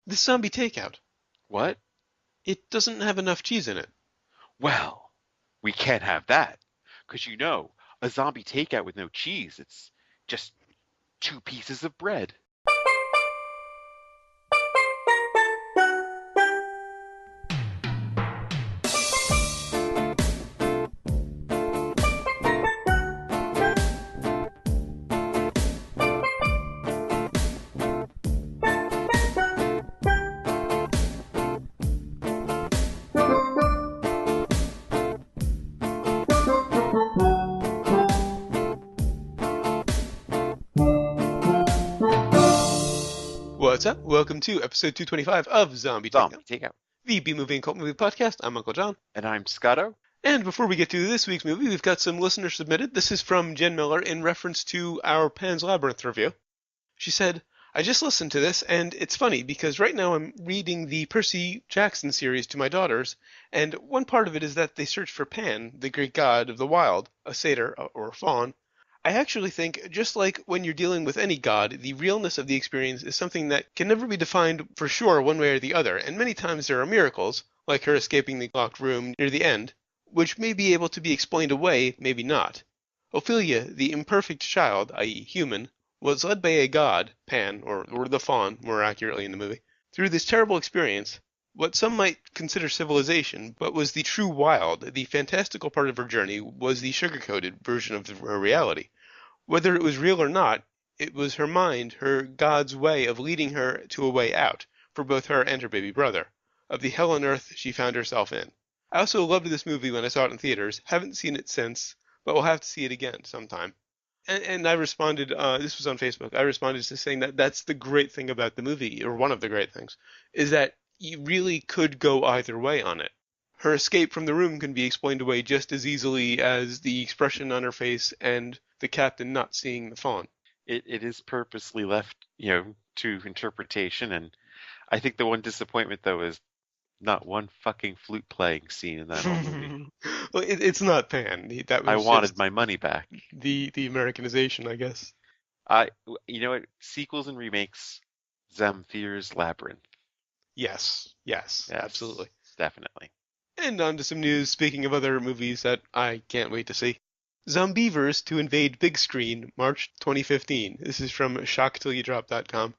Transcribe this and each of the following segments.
This zombie takeout. What? It doesn't have enough cheese in it. Well, we can't have that. 'Cause a zombie takeout with no cheese, it's just two pieces of bread. What's up? Welcome to episode 225 of Zombie Takeout, Zombie takeout. the B-movie and cult movie podcast. I'm Uncle John. And I'm Scotto. And before we get to this week's movie, we've got some listeners submitted. This is from Jen Miller in reference to our Pan's Labyrinth review. She said, I just listened to this, and it's funny because right now I'm reading the Percy Jackson series to my daughters, and one part of it is that they search for Pan, the Greek god of the wild, a satyr or faun. I actually think, just like when you're dealing with any god, the realness of the experience is something that can never be defined for sure one way or the other, and many times there are miracles, like her escaping the locked room near the end, which may be able to be explained away, maybe not. Ophelia, the imperfect child, i.e. human, was led by a god, Pan, or the Faun, more accurately in the movie, through this terrible experience, what some might consider civilization, but was the true wild. The fantastical part of her journey was the sugar-coated version of her reality. Whether it was real or not, it was her mind, her God's way of leading her to a way out, for both her and her baby brother, of the hell on earth she found herself in. I also loved this movie when I saw it in theaters, haven't seen it since, but will have to see it again sometime. And I responded, this was on Facebook, I responded to saying that that's the great thing about the movie, or one of the great things, is that you really could go either way on it. Her escape from the room can be explained away just as easily as the expression on her face and the captain not seeing the fawn. It is purposely left, to interpretation. And I think the one disappointment, though, is not one fucking flute playing scene in that whole movie. Well, it's not Pan. That I was wanted just my money back. the Americanization, I guess. I, you know what? Sequels and remakes, Zamfir's Labyrinth. Yes, Yes, absolutely. definitely. And on to some news. Speaking of other movies that I can't wait to see. Zombievers to invade big screen, March 2015. This is from shocktillyouDrop.com.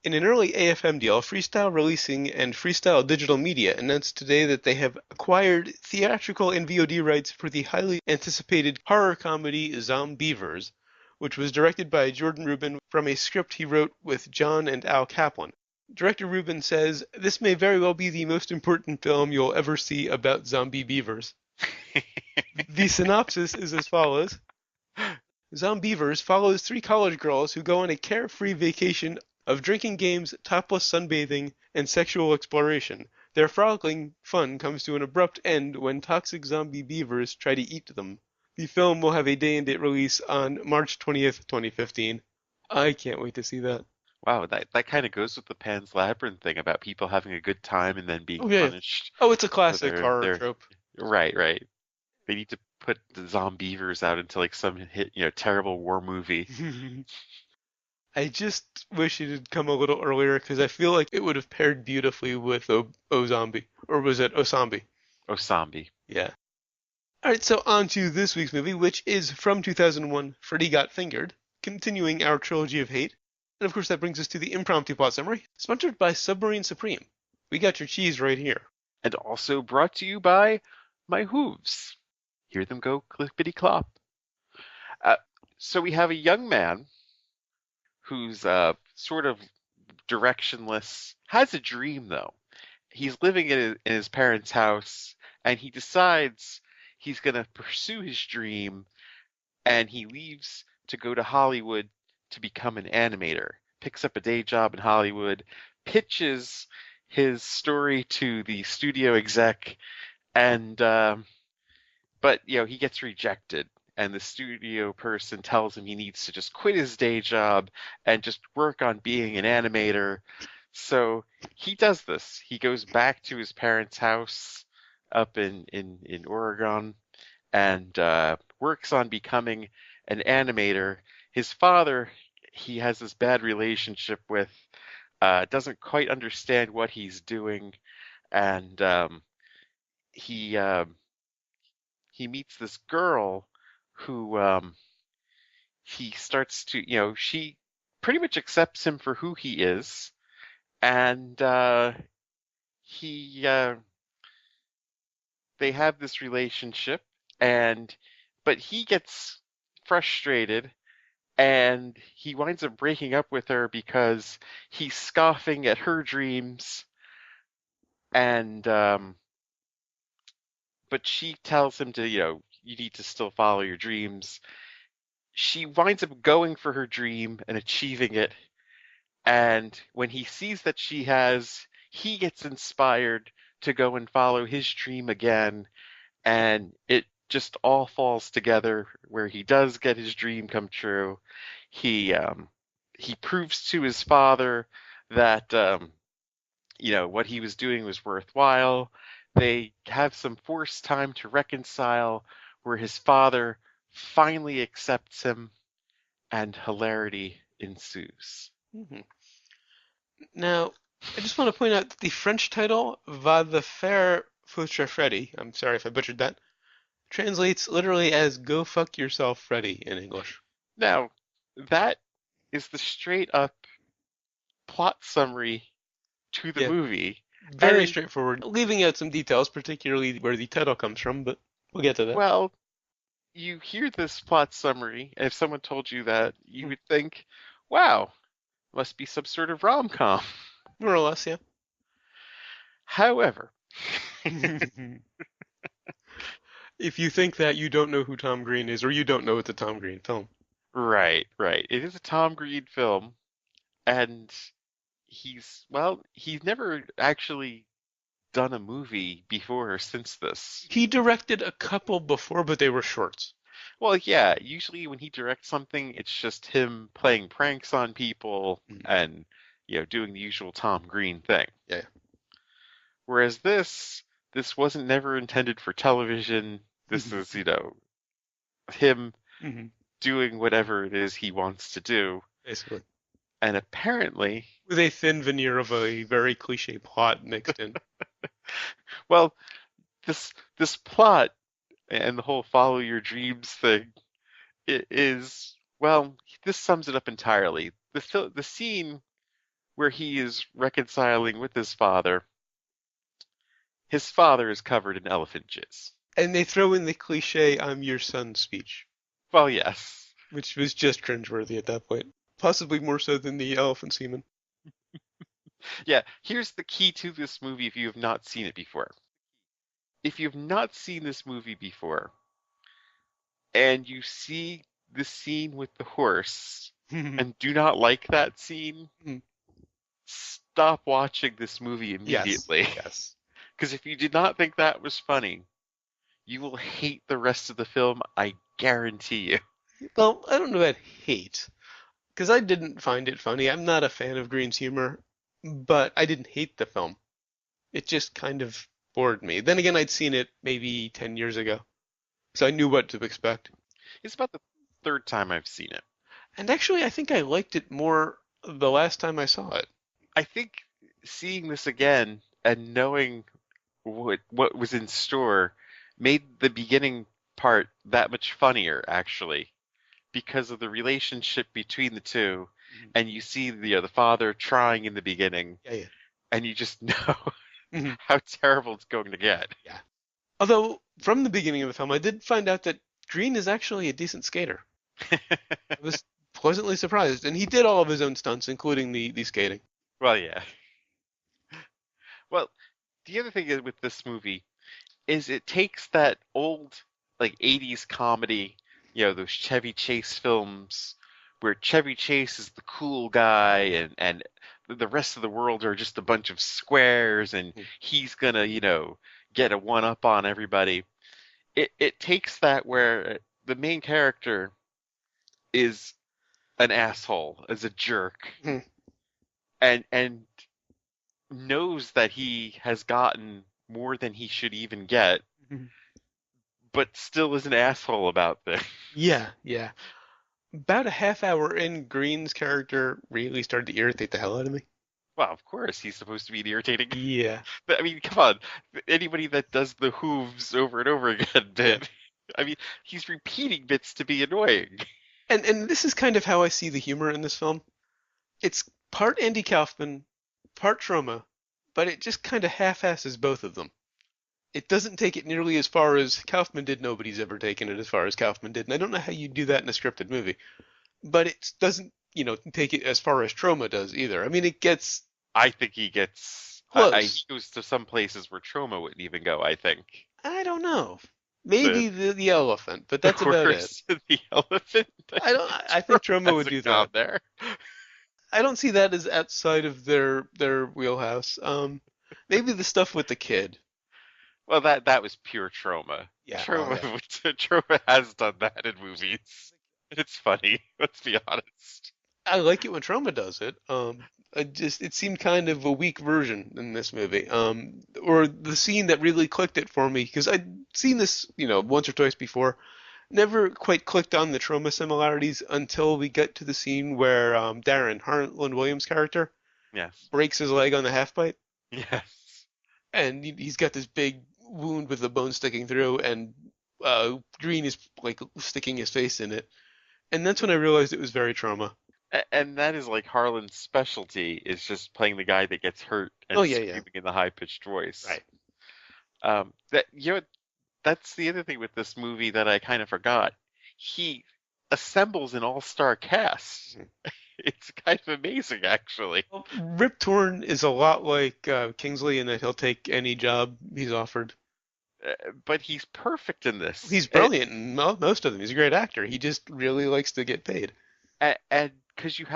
In an early AFM deal, Freestyle Releasing and Freestyle Digital Media announced today that they have acquired theatrical and VOD rights for the highly anticipated horror comedy Zombievers, which was directed by Jordan Rubin from a script he wrote with John and Al Kaplan. Director Rubin says, this may very well be the most important film you'll ever see about zombie beavers. The synopsis is as follows. Zombievers follows three college girls who go on a carefree vacation of drinking games, topless sunbathing, and sexual exploration. Their frolicking fun comes to an abrupt end when toxic zombie beavers try to eat them. The film will have a day-and-date release on March 20th, 2015. I can't wait to see that. Wow, that kind of goes with the Pan's Labyrinth thing about people having a good time and then being Oh yeah. punished Oh, it's a for classic horror their trope. right. They need to put the Zombievers out into like some hit, terrible war movie. I just wish it had come a little earlier because I feel like it would have paired beautifully with O Zombie. Or was it Osambi? Oh, zombie. Yeah. Alright, so on to this week's movie, which is from 2001, Freddy Got Fingered, continuing our trilogy of hate. And of course, that brings us to the impromptu plot summary, sponsored by Submarine Supreme. We got your cheese right here. And also brought to you by my hooves. Hear them go clippity clop. Uh, so we have a young man who's sort of directionless, has a dream though. He's living in his parents' house, and he decides he's going to pursue his dream, and he leaves to go to Hollywood to become an animator. Picks up a day job in Hollywood, pitches his story to the studio exec, and but he gets rejected. And the studio person tells him he needs to just quit his day job and just work on being an animator. So he does this. He goes back to his parents' house up in Oregon and works on becoming an animator. His father, he has this bad relationship with, doesn't quite understand what he's doing, and he he meets this girl who he starts to, she pretty much accepts him for who he is, and he they have this relationship, and but he gets frustrated and he winds up breaking up with her because he's scoffing at her dreams, and but she tells him to, you need to still follow your dreams. She winds up going for her dream and achieving it, and when he sees that she has, he gets inspired to go and follow his dream again, and it just all falls together where he does get his dream come true. He proves to his father that what he was doing was worthwhile. They have some forced time to reconcile where his father finally accepts him, and hilarity ensues. Hmm. Now, I just want to point out that the French title, Va the faire foutre Freddy, I'm sorry if I butchered that, translates literally as Go fuck yourself, Freddy, in English. Now, that is the straight up plot summary to the Yeah, movie. very And, straightforward, leaving out some details, particularly where the title comes from, but we'll get to that. well, you hear this plot summary, and if someone told you that, you would think, wow, must be some sort of rom com. More or less, yeah. However, If you think that, you don't know who Tom Green is, or you don't know it's a Tom Green film. right. It is a Tom Green film, and he's never actually done a movie before or since this. He directed a couple before, but they were shorts. Well, yeah, usually when he directs something, it's just him playing pranks on people Mm. and, doing the usual Tom Green thing. Yeah. Whereas this wasn't never intended for television. This is, him Hmm. doing whatever it is he wants to do. Basically. And apparently, With a thin veneer of a very cliche plot mixed in. well, this plot and the whole follow your dreams thing is, well, this sums it up entirely. The scene where he is reconciling with his father is covered in elephant jizz. And they throw in the cliche "I'm your son" speech, Well, yes. which was just cringeworthy at that point. Possibly more so than the elephant semen. Yeah, here's the key to this movie if you have not seen it before. If you have not seen this movie before, and you see the scene with the horse and do not like that scene, stop watching this movie Yes. immediately. Yes. Because if you did not think that was funny, you will hate the rest of the film, I guarantee you. Well, I don't know about hate, because I didn't find it funny. I'm not a fan of Green's humor, but I didn't hate the film. It just kind of bored me. Then again, I'd seen it maybe 10 years ago, so I knew what to expect. It's about the third time I've seen it. And actually, I think I liked it more the last time I saw it. I think seeing this again and knowing what was in store made the beginning part that much funnier, actually, because of the relationship between the two. And you see the father trying in the beginning, Yeah. and you just know Mhm. how terrible it's going to get. Yeah. Although, from the beginning of the film, I did find out that Green is actually a decent skater. I was pleasantly surprised. And he did all of his own stunts, including the skating. Well, yeah. Well, the other thing with this movie is it takes that old like 80s comedy, those Chevy Chase films where Chevy Chase is the cool guy and the rest of the world are just a bunch of squares and he's gonna, get a one up on everybody. It takes that where the main character is an asshole, is a jerk, Mhm. and knows that he has gotten more than he should even get, Mhm. but still is an asshole about things. Yeah. About a half hour in, Green's character really started to irritate the hell out of me. Well, of course, he's supposed to be an irritating. Yeah, But, I mean, come on. Anybody that does the hooves over and over again yeah. bit. I mean, he's repeating bits to be annoying. And this is kind of how I see the humor in this film. It's part Andy Kaufman, part Troma, but it just kind of half-asses both of them. It doesn't take it nearly as far as Kaufman did. Nobody's ever taken it as far as Kaufman did, and I don't know how you do that in a scripted movie. But it doesn't, take it as far as Troma does either. I mean, it gets I think he gets. He close. goes to some places where Troma wouldn't even go, I think. I don't know. The Maybe the elephant, but the that's about it. horse and the elephant. I don't. I Troma think Troma would do hasn't gone that. there. I don't see that as outside of their wheelhouse. Maybe the stuff with the kid. Well, that was pure trauma. Yeah. Oh Trauma, yeah. trauma has done that in movies. It's funny. Let's be honest. I like it when Troma does it. It seemed kind of a weak version in this movie. Or the scene that really clicked it for me because I'd seen this, once or twice before. Never quite clicked on the Troma similarities until we get to the scene where Darren, Harlan Williams' character, Yes. breaks his leg on the half pipe, Yes. and he's got this big wound with the bone sticking through, and Green is like sticking his face in it, and that's when I realized it was very Troma. And that is like Harlan's specialty is just playing the guy that gets hurt Oh and yeah, yeah, screaming in the high pitched voice. right. That that's the other thing with this movie that I kind of forgot. He assembles an all-star cast. Mhm. It's kind of amazing, actually. Well, Rip Torn is a lot like Kingsley in that he'll take any job he's offered. But he's perfect in this. He's brilliant in most of them. He's a great actor. He just really likes to get paid. And because you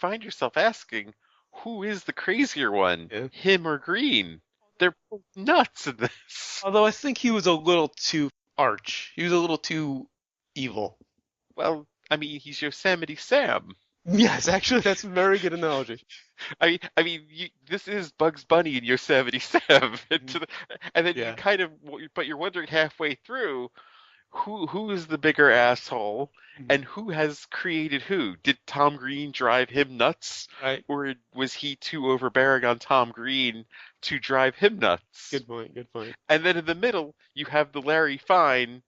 find yourself asking, who is the crazier one, Yeah. him or Green? They're both nuts in this. Although I think he was a little too arch. He was a little too evil. Well, I mean, he's Yosemite Sam. Yes, actually, that's a very good analogy. This is Bugs Bunny and Yosemite Sam, and then you Yeah. kind of, but you're wondering halfway through, who is the bigger asshole, Mhm. and who has created who? Did Tom Green drive him nuts, Right. or was he too overbearing on Tom Green to drive him nuts? Good point. Good point. And then in the middle, you have the Larry Fine,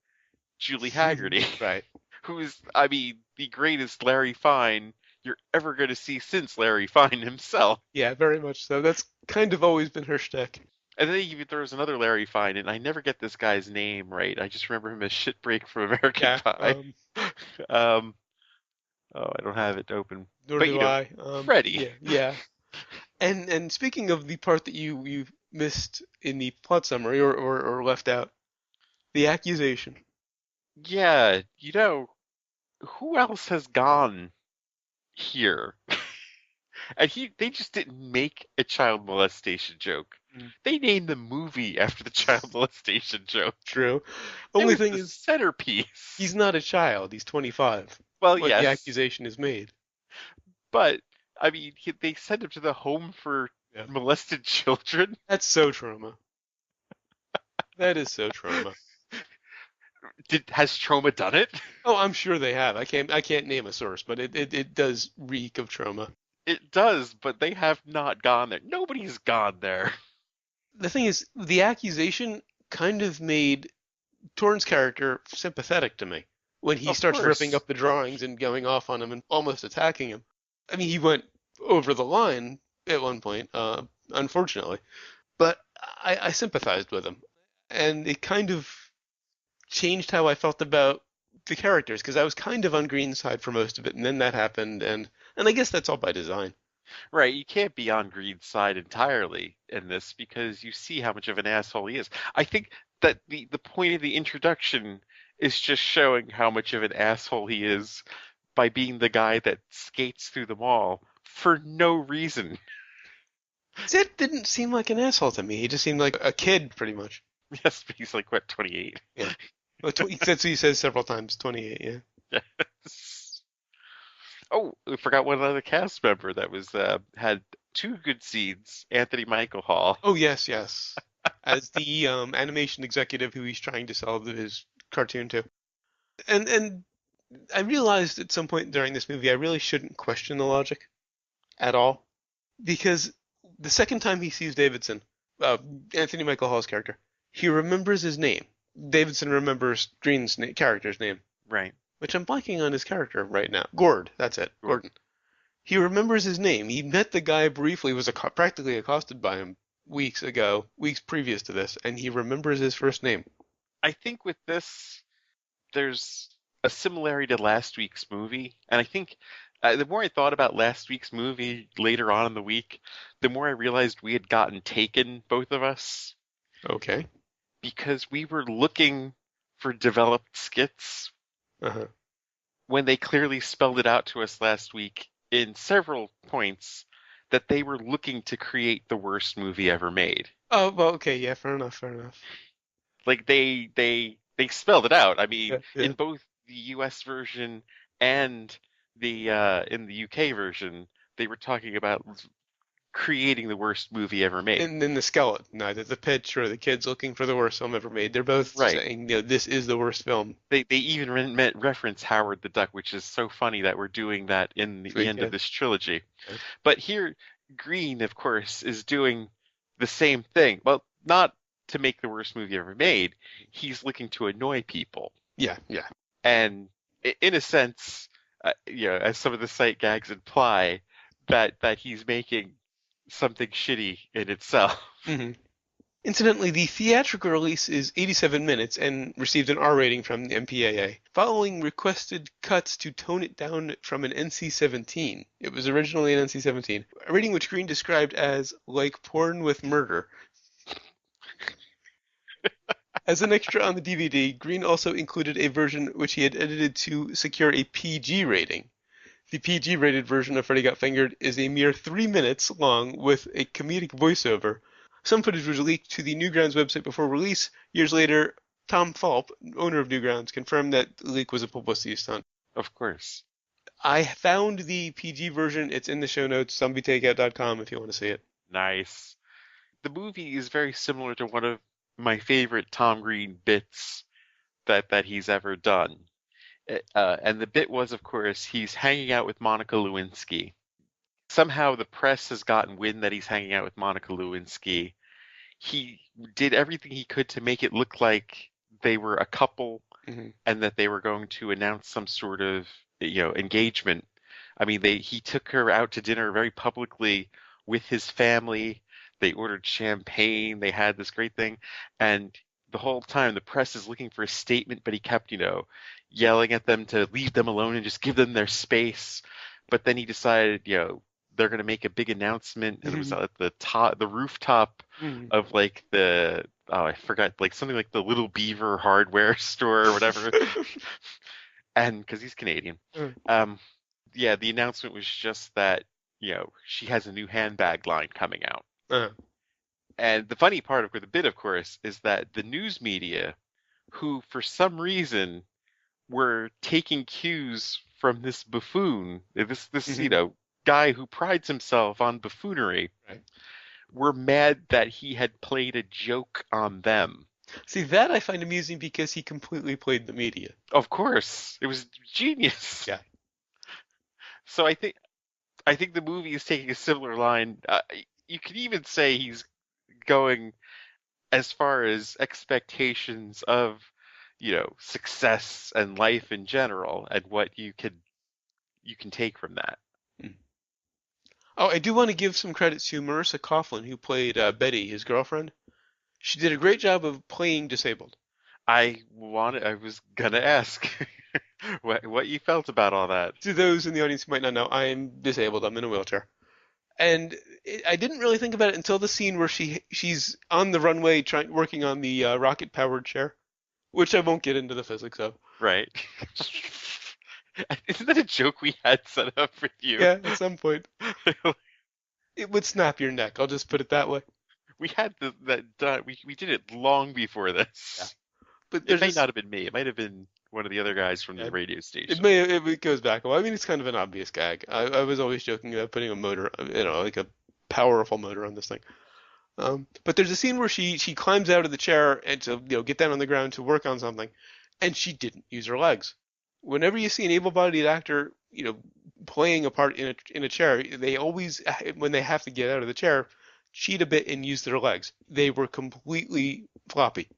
Julie Haggerty, Right. who's, I mean, the greatest Larry Fine you're ever going to see since Larry Fine himself. Yeah, very much so. That's kind of always been her shtick. And then he even throws another Larry Fine, and I never get this guy's name right. I just remember him as Shitbreak from American Yeah. Pie. Um, oh, I don't have it open. Nor But do you know, I. Freddy. Yeah. Yeah. And speaking of the part that you missed in the plot summary or left out, the accusation. Yeah, who else has gone here? And they just didn't make a child molestation joke. Mm. They named the movie after the child molestation joke. True. It Only was thing the is, centerpiece. he's not a child. He's 25. Well, When the yes, accusation is made. but I mean, they sent him to the home for Yeah. molested children. That's so Troma. That is so Troma. Has Troma done it? Oh, I'm sure they have. I can't name a source, but it does reek of Troma. It does, but they have not gone there. Nobody's gone there. The thing is, the accusation kind of made Torn's character sympathetic to me when he Of starts course. ripping up the drawings and going off on him and almost attacking him. I mean, he went over the line at one point, unfortunately, but I sympathized with him, and it kind of changed how I felt about the characters because I was kind of on Green's side for most of it, and then that happened, and I guess that's all by design. Right, you can't be on Green's side entirely in this because you see how much of an asshole he is. I think that the point of the introduction is just showing how much of an asshole he is by being the guy that skates through the mall for no reason. Sid didn't seem like an asshole to me. He just seemed like a kid, pretty much. Yes, but he's like, what, 28? Yeah. Well, that's what he says several times. 28, yeah. Yes. Oh, we forgot one other cast member that was had two good scenes. Anthony Michael Hall. Oh, yes, yes. As the animation executive who he's trying to sell his cartoon to. And I realized at some point during this movie I really shouldn't question the logic at all. because the second time he sees Davidson, uh, Anthony Michael Hall's character, he remembers his name. Davidson remembers Green's character's name, Right. which I'm blanking on his character right now. Gord, that's it, Or- Gordon. He remembers his name. He met the guy briefly, was practically accosted by him weeks ago, weeks previous to this, and he remembers his first name. I think with this, there's a similarity to last week's movie, and I think the more I thought about last week's movie later on in the week, the more I realized we had gotten taken, both of us, Okay. because we were looking for developed skits Uh-huh. when they clearly spelled it out to us last week in several points that they were looking to create the worst movie ever made. Oh, well, okay, yeah, fair enough, fair enough. Like they spelled it out. I mean, Yeah, yeah. in both the US version and the in the UK version, they were talking about creating the worst movie ever made. And then the skeleton, either the pitch or the kids looking for the worst film ever made. They're both Right. saying, this is the worst film. They even reference Howard the Duck, which is so funny that we're doing that in the end of this trilogy. Yeah. But here, Green, of course, is doing the same thing. Well, not to make the worst movie ever made. He's looking to annoy people. Yeah, yeah. And in a sense, as some of the sight gags imply, that he's making something shitty in itself. Mm-hmm. Incidentally, the theatrical release is 87 minutes and received an R rating from the MPAA, following requested cuts to tone it down from an NC-17. It was originally an NC-17, a rating which Green described as like porn with murder. As an extra on the DVD, Green also included a version which he had edited to secure a PG rating. The PG-rated version of Freddy Got Fingered is a mere 3 minutes long with a comedic voiceover. Some footage was leaked to the Newgrounds website before release. Years later, Tom Falp, owner of Newgrounds, confirmed that the leak was a publicity stunt. Of course. I found the PG version. It's in the show notes, zombietakeout.com if you want to see it. Nice. The movie is very similar to one of my favorite Tom Green bits that he's ever done. And the bit was, of course, he's hanging out with Monica Lewinsky. Somehow the press has gotten wind that he's hanging out with Monica Lewinsky. He did everything he could to make it look like they were a couple and that they were going to announce some sort of, engagement. I mean, he took her out to dinner very publicly with his family. They ordered champagne. They had this great thing. And the whole time the press is looking for a statement, but he kept, yelling at them to leave them alone and just give them their space. But then he decided, they're going to make a big announcement, and it was at the rooftop of like I forgot, like something like the Little Beaver hardware store or whatever. And because he's Canadian, the announcement was just that, she has a new handbag line coming out. And the funny part of the bit, of course, is that the news media, who for some reason were taking cues from this buffoon, this guy who prides himself on buffoonery, were mad that he had played a joke on them. See, that I find amusing because he completely played the media. Of course, it was genius. Yeah. So I think the movie is taking a similar line. You could even say he's going as far as expectations of, success and life in general, and what you can take from that. Oh, I do want to give some credit to Marissa Coughlan, who played Betty, his girlfriend. She did a great job of playing disabled. I was gonna ask what you felt about all that. To those in the audience who might not know, I am disabled. I'm in a wheelchair. And I didn't really think about it until the scene where she's on the runway working on the rocket-powered chair, which I won't get into the physics of. Right. Isn't that a joke we had set up for you? Yeah, at some point. It would snap your neck. I'll just put it that way. We had that done. We did it long before this. Yeah. But it may not have been me. It might have been one of the other guys from the radio station. It goes back. Well, I mean, it's kind of an obvious gag. I was always joking about putting a motor, like a powerful motor on this thing. But there's a scene where she climbs out of the chair and to get down on the ground to work on something, and she didn't use her legs. Whenever you see an able-bodied actor, playing a part in a chair, they always, when they have to get out of the chair, cheat a bit and use their legs. They were completely floppy.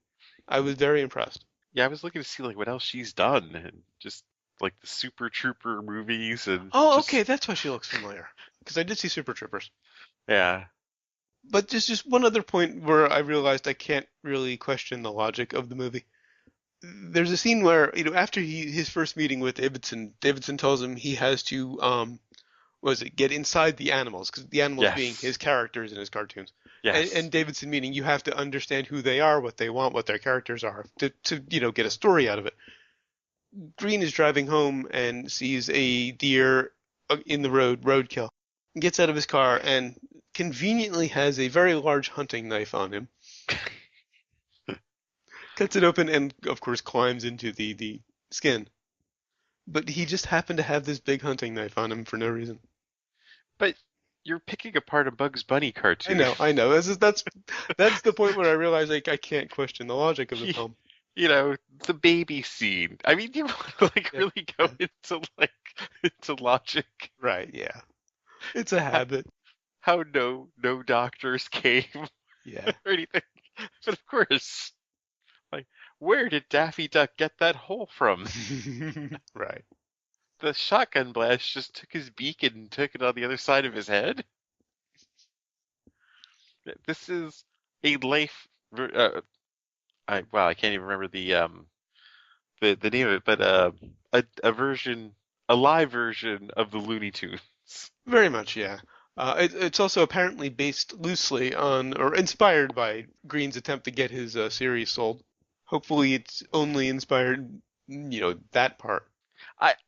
I was very impressed. Yeah, I was looking to see like what else she's done, and just like the Super Trooper movies, and Oh, okay, just that's why she looks familiar. Because I did see Super Troopers. yeah, But just one other point where I realized I can't really question the logic of the movie. There's a scene where, after his first meeting with Davidson tells him he has to was it get inside the animals, because the animals being yes, his characters in his cartoons, and yes, Davidson meaning you have to understand who they are, what they want, what their characters are to get a story out of it. Green is driving home and sees a deer in the roadkill. Gets out of his car and conveniently has a very large hunting knife on him. Cuts it open and, of course, climbs into the skin. But he just happened to have this big hunting knife on him for no reason. but you're picking apart a Bugs Bunny I cartoon. know, I know. That's the point where I realize I can't question the logic of the You, film. you know, the baby scene. I mean, you want to like Yeah, really go yeah. into logic. Right, yeah. It's a How, habit. how no doctors came Yeah. or anything. But of course, like, where did Daffy Duck get that hole from? Right. The shotgun blast just took his beak and took it on the other side of his head. This is a life. I can't even remember the name of it, but a version, a live version of the Looney Tunes. Very much, yeah. It's also apparently based loosely on, or inspired by, Green's attempt to get his series sold. Hopefully, it's only inspired, that part.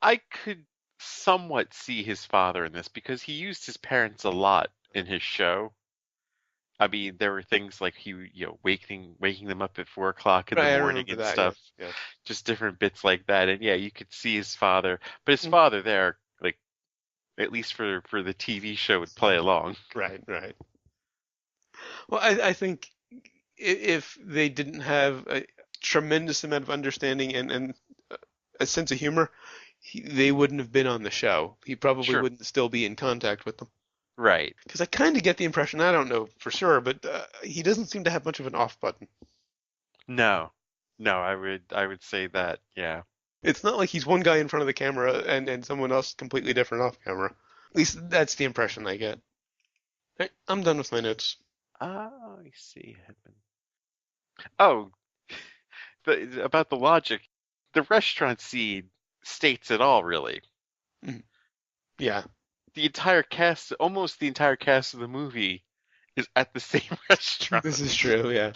I could somewhat see his father in this because he used his parents a lot in his show. I mean, there were things like he, waking them up at 4 o'clock in the Right, I morning remember and that. stuff, Yes, yes. just different bits like that. And yeah, you could see his father, but his Mm, father there, like at least for the TV show, would play along. right, right. Well, I think if they didn't have a tremendous amount of understanding and a sense of humor, they wouldn't have been on the show. He probably Sure, wouldn't still be in contact with them. right. Because I kind of get the impression, I don't know for sure, but he doesn't seem to have much of an off button. No, no, I would say that, yeah. It's not like he's one guy in front of the camera and someone else completely different off camera. At least that's the impression I get. Right, I'm done with my notes. I see. Oh, about the logic, the restaurant scene states it all, really. Mm, yeah, The entire cast, almost the entire cast of the movie, is at the same restaurant. this is true, yeah.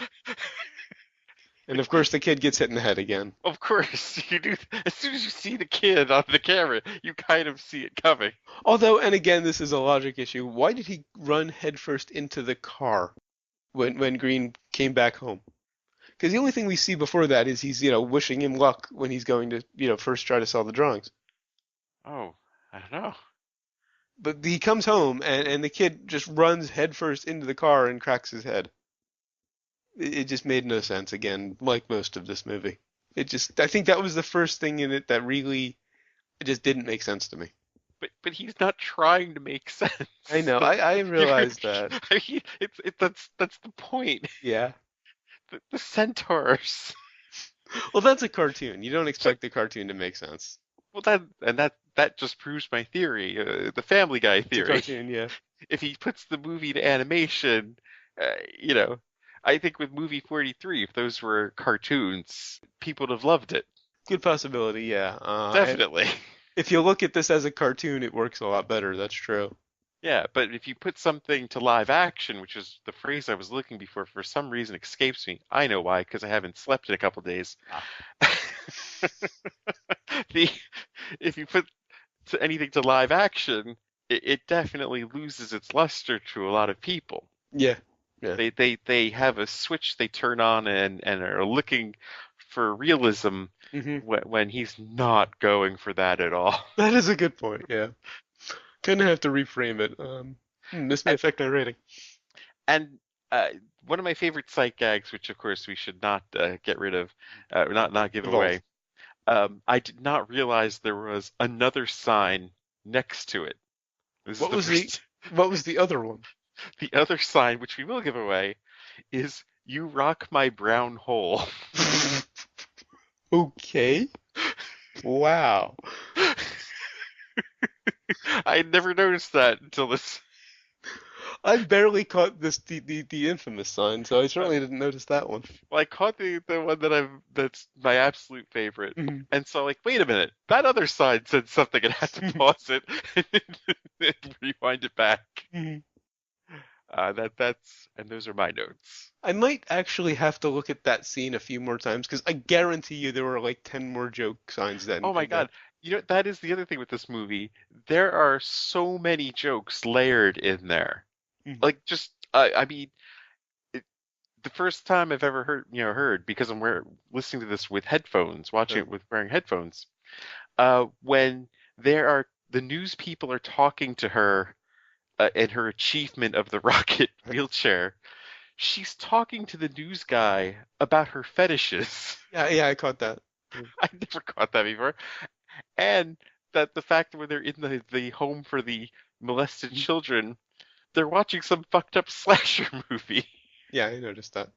And of course the kid gets hit in the head again. Of course, you do. As soon as you see the kid on the camera, you kind of see it coming. Although, and again, this is a logic issue. Why did he run headfirst into the car when Green came back home? Because the only thing we see before that is he's, wishing him luck when he's going to, first try to sell the drawings. Oh, I don't know. But he comes home and the kid just runs headfirst into the car and cracks his head. It just made no sense again, like most of this movie. I think that was the first thing in it that really, it just didn't make sense to me. But he's not trying to make sense. I know, I You're, realized that. I mean, that's the point. Yeah. The centaurs. Well, that's a cartoon. You don't But expect the cartoon to make sense. well, that just proves my theory, the Family Guy It's a theory. cartoon, yeah. If he puts the movie to animation, uh, you know, I think with movie 43, if those were cartoons, people would have loved it. Good possibility, yeah. And Definitely. if you look at this as a cartoon, it works a lot better. That's true. Yeah, but if you put something to live action, which is the phrase I was looking for some reason escapes me. I know why, because I haven't slept in a couple days. Ah. the If you put anything to live action, it definitely loses its luster to a lot of people. Yeah, yeah. They have a switch they turn on and are looking for realism Hmm. when he's not going for that at all. That is a good point, yeah. Kind of have to reframe it. This may affect my rating. And uh, one of my favorite sight gags, which of course we should not get rid of, not give Evolve. away. I did not realize there was another sign next to it. This is What the was the first. what was the other one? The other sign, which we will give away, is "You rock my brown hole." Okay. Wow. I had never noticed that until this. I barely caught the infamous sign, so I certainly didn't notice that one. Well, I caught the one that's my absolute favorite, Mhm. and so like, wait a minute, that other sign said something, and I had to pause it and rewind it back. Mhm. And those are my notes. I might actually have to look at that scene a few more times because I guarantee you there were like 10 more joke signs then Oh my in there. God. You know, that is the other thing with this movie. There are so many jokes layered in there. Mhm. Like just, I mean, it, the first time I've ever heard because listening to this with headphones, watching Uh, it with wearing headphones, when the news people are talking to her and her achievement of the rocket wheelchair, she's talking to the news guy about her fetishes. yeah, I caught that. Mm. I never caught that before. And that the fact that when they're in the home for the molested children, they're watching some fucked up slasher movie. Yeah, I noticed that.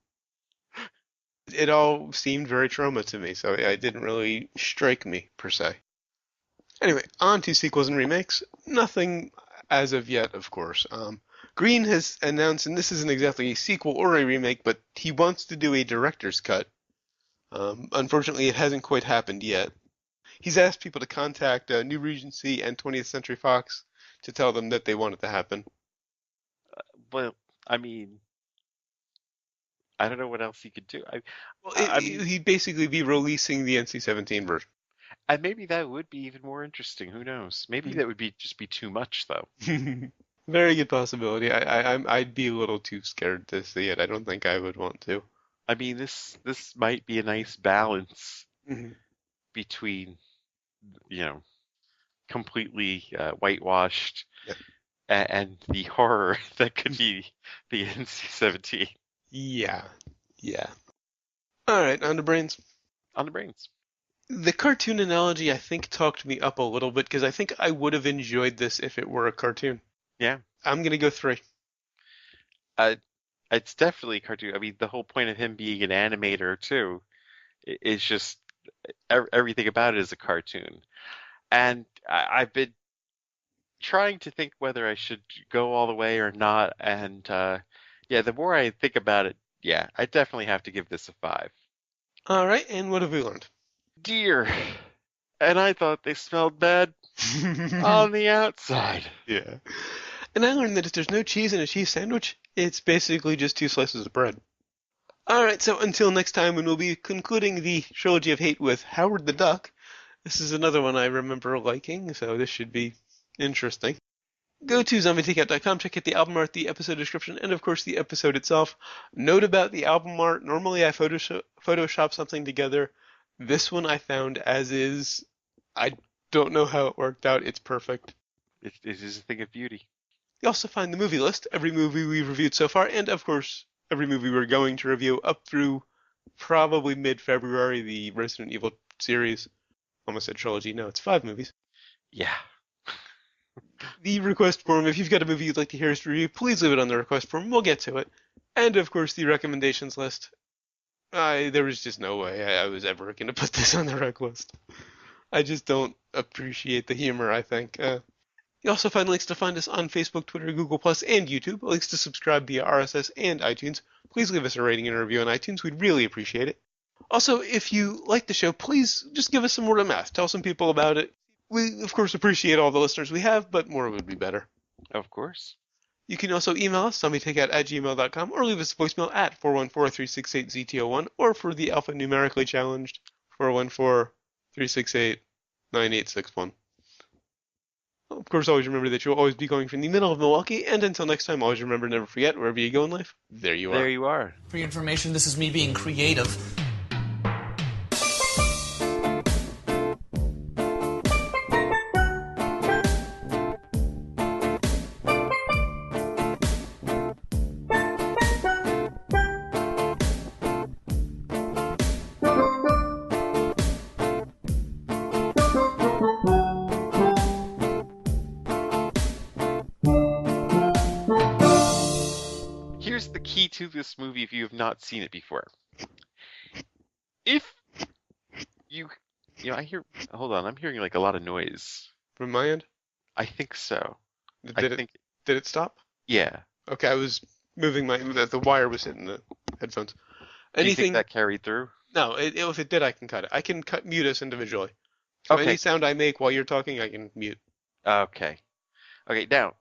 It all seemed very Troma to me, so it didn't really strike me per se. Anyway, on to sequels and remakes. Nothing as of yet, of course. Green has announced, and this isn't exactly a sequel or a remake, but he wants to do a director's cut. Unfortunately, it hasn't quite happened yet. He's asked people to contact New Regency and 20th Century Fox to tell them that they want it to happen. Well, I mean, I don't know what else he could do. Well, I mean, he'd basically be releasing the NC-17 version. and maybe that would be even more interesting. Who knows? Maybe that would just be too much, though. Very good possibility. I'd be a little too scared to see it. I don't think I would want to. I mean, this might be a nice balance Mhm. between, you know, completely whitewashed Yeah. and the horror that could be the NC-17 Yeah. Yeah. All right, on to brains. on the brains. The cartoon analogy, I think, talked me up a little bit because I think I would have enjoyed this if it were a cartoon. Yeah, I'm gonna go 3. uh, it's definitely a cartoon. I mean, the whole point of him being an animator too is just everything about it is a cartoon. And I've been trying to think whether I should go all the way or not. And yeah, the more I think about it, yeah, I definitely have to give this a 5. All right, and what have we learned? Dear, and I thought they smelled bad on the outside. Yeah. And I learned that if there's no cheese in a cheese sandwich, it's basically just 2 slices of bread. All right, so until next time, when we'll be concluding the trilogy of hate with Howard the Duck. This is another one I remember liking, so this should be interesting. Go to zombietakeout.com, check out the album art, the episode description, and of course the episode itself. Note about the album art, normally I Photoshop something together. This one I found as is. I don't know how it worked out, it's perfect. It is a thing of beauty. You also find the movie list, every movie we've reviewed so far, and of course every movie we're going to review up through probably mid-February, the Resident Evil series. Almost said trilogy, no, it's 5 movies. Yeah. The request form, if you've got a movie you'd like to hear us review, please leave it on the request form. We'll get to it. And of course, the recommendations list. There was just no way I was ever going to put this on the rec list. I just don't appreciate the humor, I think. You also find links to find us on Facebook, Twitter, Google+, and YouTube. Links to subscribe via RSS and iTunes. Please leave us a rating and a review on iTunes. We'd really appreciate it. Also, if you like the show, please just give us some word of mouth. Tell some people about it. We, of course, appreciate all the listeners we have, but more would be better. Of course. You can also email us, zombietakeout@gmail.com, or leave us a voicemail at 414-368-ZTO1, or for the alphanumerically challenged, 414-368-9861. Of course, always remember that you'll always be going from the middle of Milwaukee, and until next time, always remember, never forget, wherever you go in life, there you are. There you are. For your information, this is me being creative. key to this movie if you have not seen it before. If you know, hold on, I'm hearing like a lot of noise. From my end? I think so. Did it stop? Yeah. Okay, I was moving the wire was hitting the headphones. Do you think Anything? that carried through? No, if it did, I can cut it. I can mute us individually. So Okay. any sound I make while you're talking, I can mute. Okay. Okay, now,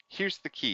here's the key.